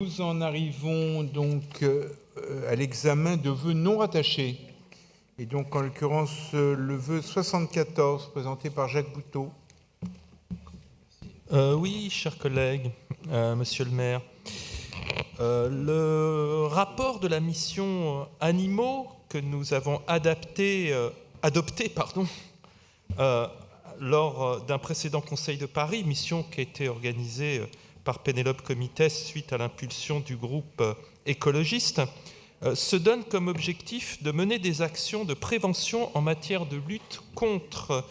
Nous en arrivons donc à l'examen de vœux non rattachés. Et donc, en l'occurrence, le vœu 74, présenté par Jacques Bouteau. Oui, chers collègues, monsieur le maire. Le rapport de la mission Animaux que nous avons adopté lors d'un précédent Conseil de Paris, mission qui a été organisée par Pénélope Comitès suite à l'impulsion du groupe écologiste, se donne comme objectif de mener des actions de prévention en matière de lutte contre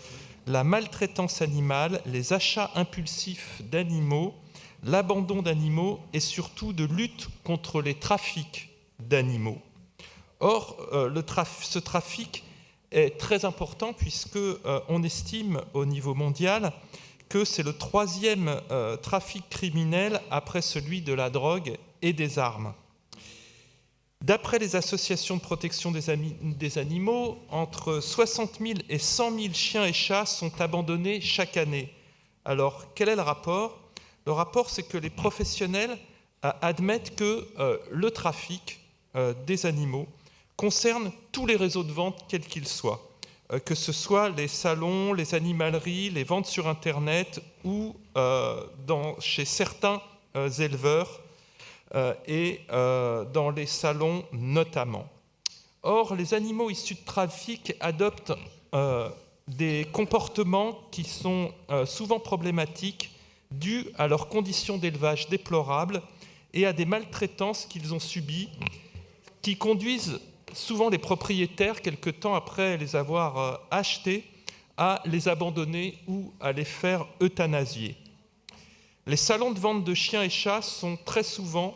la maltraitance animale, les achats impulsifs d'animaux, l'abandon d'animaux et surtout de lutte contre les trafics d'animaux. Or, ce trafic est très important puisque on estime au niveau mondial que c'est le troisième trafic criminel après celui de la drogue et des armes. D'après les associations de protection des animaux, entre 60 000 et 100 000 chiens et chats sont abandonnés chaque année. Alors, quel est le rapport ? Le rapport, c'est que les professionnels admettent que le trafic des animaux concerne tous les réseaux de vente, quels qu'ils soient. Que ce soit les salons, les animaleries, les ventes sur Internet ou chez certains éleveurs et dans les salons notamment. Or, les animaux issus de trafic adoptent des comportements qui sont souvent problématiques dus à leurs conditions d'élevage déplorables et à des maltraitances qu'ils ont subies qui conduisent souvent les propriétaires, quelque temps après les avoir achetés, à les abandonner ou à les faire euthanasier. Les salons de vente de chiens et chats sont très souvent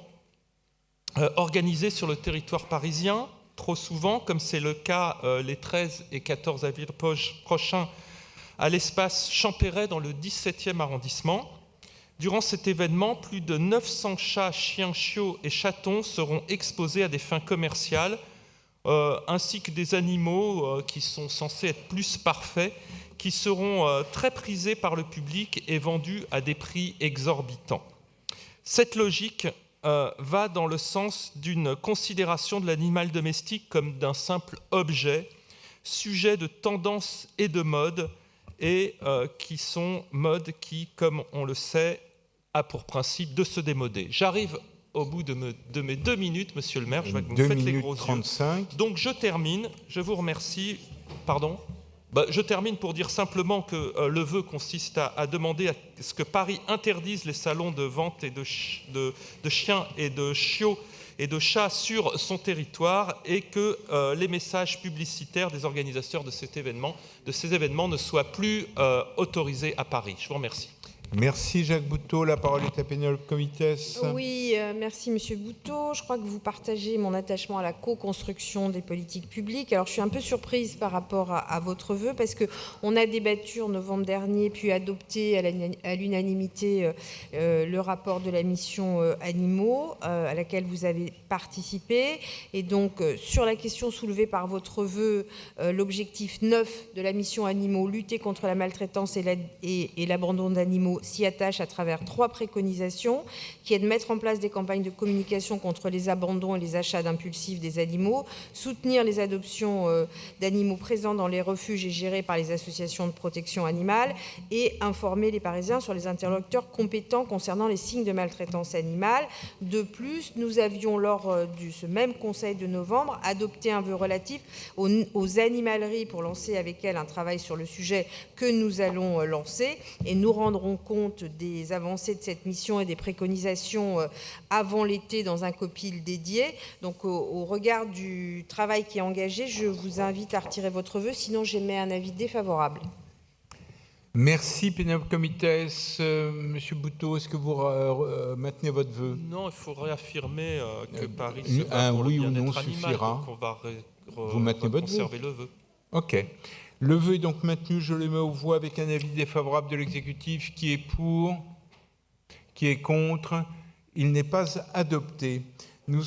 organisés sur le territoire parisien, trop souvent, comme c'est le cas les 13 et 14 avril prochains à l'espace Champéret dans le 17e arrondissement. Durant cet événement, plus de 900 chats, chiens, chiots et chatons seront exposés à des fins commerciales, ainsi que des animaux qui sont censés être plus parfaits, qui seront très prisés par le public et vendus à des prix exorbitants. Cette logique va dans le sens d'une considération de l'animal domestique comme d'un simple objet, sujet de tendance et de mode, et qui sont modes qui, comme on le sait, a pour principe de se démoder. J'arrive au bout de mes 2 minutes, monsieur le maire, je vois que vous me faites les gros 35. yeux. Donc je termine, je vous remercie. Pardon ? Je termine pour dire simplement que le vœu consiste à demander à ce que Paris interdise les salons de vente et de chiens et de chiots et de chats sur son territoire et que les messages publicitaires des organisateurs de ces événements ne soient plus autorisés à Paris. Je vous remercie. Merci Jacques Bouteau. La parole est à Pénélope Comitès. Oui, merci Monsieur Bouteau. Je crois que vous partagez mon attachement à la co-construction des politiques publiques. Alors je suis un peu surprise par rapport à votre vœu parce qu'on a débattu en novembre dernier puis adopté à l'unanimité le rapport de la mission Animaux à laquelle vous avez participé. Et donc sur la question soulevée par votre vœu, l'objectif 9 de la mission Animaux, lutter contre la maltraitance et l'abandon d'animaux, s'y attache à travers 3 préconisations, qui est de mettre en place des campagnes de communication contre les abandons et les achats impulsifs des animaux, soutenir les adoptions d'animaux présents dans les refuges et gérés par les associations de protection animale et informer les Parisiens sur les interlocuteurs compétents concernant les signes de maltraitance animale. De plus, nous avions, lors de ce même Conseil de novembre, adopté un vœu relatif aux animaleries pour lancer avec elles un travail sur le sujet que nous allons lancer et nous rendrons compte des avancées de cette mission et des préconisations avant l'été dans un copil dédié. Donc au regard du travail qui est engagé, je vous invite à retirer votre vœu, sinon j'émets un avis défavorable. Merci Pénélope Comitès. Monsieur Bouteau, est-ce que vous maintenez votre vœu ? Non, il faut réaffirmer que Paris se bat un pour oui le ou bien-être non animal, suffira. donc on va Vous maintenez votre conserver le vœu. Ok. Le vœu est donc maintenu. Je le mets aux voix avec un avis défavorable de l'exécutif. Qui est pour ? Qui est contre ? Il n'est pas adopté. Nous